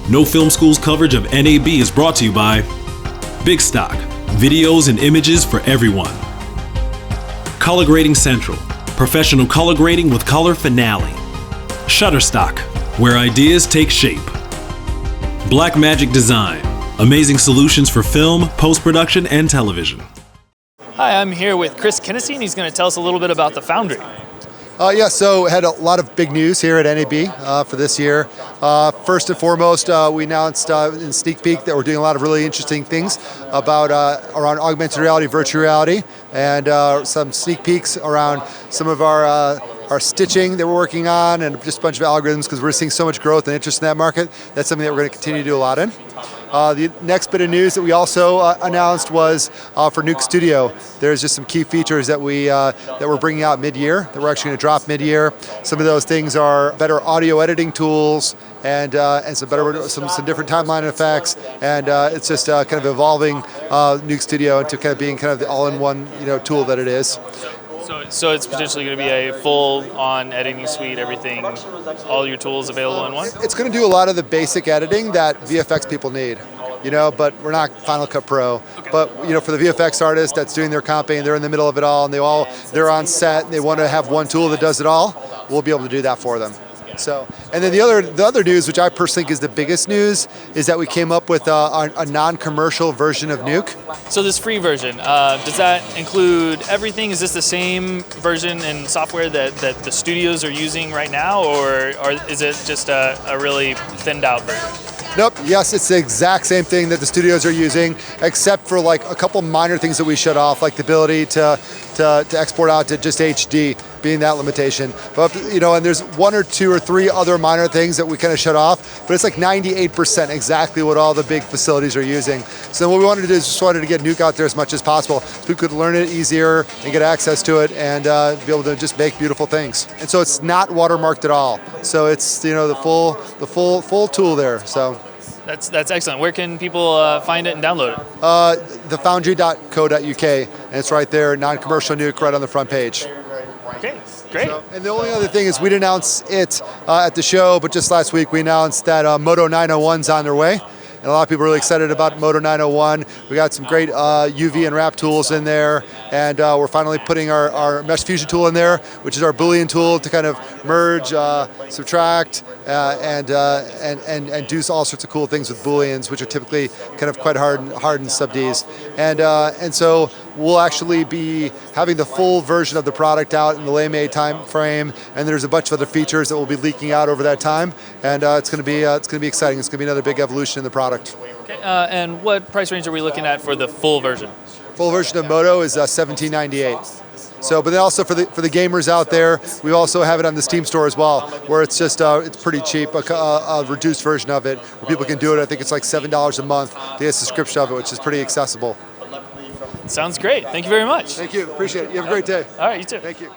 No Film School's coverage of NAB is brought to you by Big Stock, videos and images for everyone. Color Grading Central, professional color grading with Color Finale. Shutterstock, where ideas take shape. Blackmagic Design, amazing solutions for film, post-production, and television. Hi, I'm here with Chris Kenessey, and he's going to tell us a little bit about the Foundry. So had a lot of big news here at NAB for this year. First and foremost, we announced in sneak peek that we're doing a lot of really interesting things about around augmented reality, virtual reality, and some sneak peeks around some of our stitching that we're working on, and just a bunch of algorithms, because we're seeing so much growth and interest in that market. That's something that we're going to continue to do a lot in. The next bit of news that we also announced was for Nuke Studio. There's just some key features that we're bringing out mid-year, that we're actually going to drop mid-year. Some of those things are better audio editing tools and some different timeline effects, and it's just kind of evolving Nuke Studio into kind of being kind of the all-in-one tool that it is. So it's potentially going to be a full-on editing suite, everything, all your tools available in one? It's going to do a lot of the basic editing that VFX people need, but we're not Final Cut Pro. Okay. But for the VFX artist that's doing their comping, they're in the middle of it all, and they're on set, and they want to have one tool that does it all, we'll be able to do that for them. So, and then the other news, which I personally think is the biggest news, is that we came up with a non-commercial version of Nuke. So this free version, does that include everything? Is this the same version in software that the studios are using right now, or is it just a really thinned out version? Nope. Yes, it's the exact same thing that the studios are using, except for like a couple minor things that we shut off, like the ability to export out to just HD, being that limitation. But and there's one or two or three other minor things that we kind of shut off, but it's like 98% exactly what all the big facilities are using. So what we wanted to do is just wanted to get Nuke out there as much as possible, so we could learn it easier and get access to it, and be able to just make beautiful things. And so it's not watermarked at all. So it's the full tool there. So. That's excellent. Where can people find it and download it? Thefoundry.co.uk, and it's right there, non-commercial Nuke, right on the front page. Okay, great. And the only other thing is we didn't announce it at the show, but just last week we announced that Moto 901's on their way. And a lot of people are really excited about Moto 901. We got some great UV and wrap tools in there, and we're finally putting our Mesh Fusion tool in there, which is our Boolean tool to kind of merge, subtract, and do all sorts of cool things with Booleans, which are typically kind of quite hard in sub-Ds. And so we'll actually be having the full version of the product out in the late May time frame, and there's a bunch of other features that will be leaking out over that time, and it's going to be exciting. It's going to be another big evolution in the product. Okay, and what price range are we looking at for the full version? Full version of Moto is $17.98. So, but then also for the gamers out there, we also have it on the Steam store as well, where it's just it's pretty cheap, a reduced version of it, where people can do it. I think it's like $7 a month. They get a subscription of it, which is pretty accessible. Sounds great. Thank you very much. Thank you. Appreciate it. You have a great day. All right, you too. Thank you.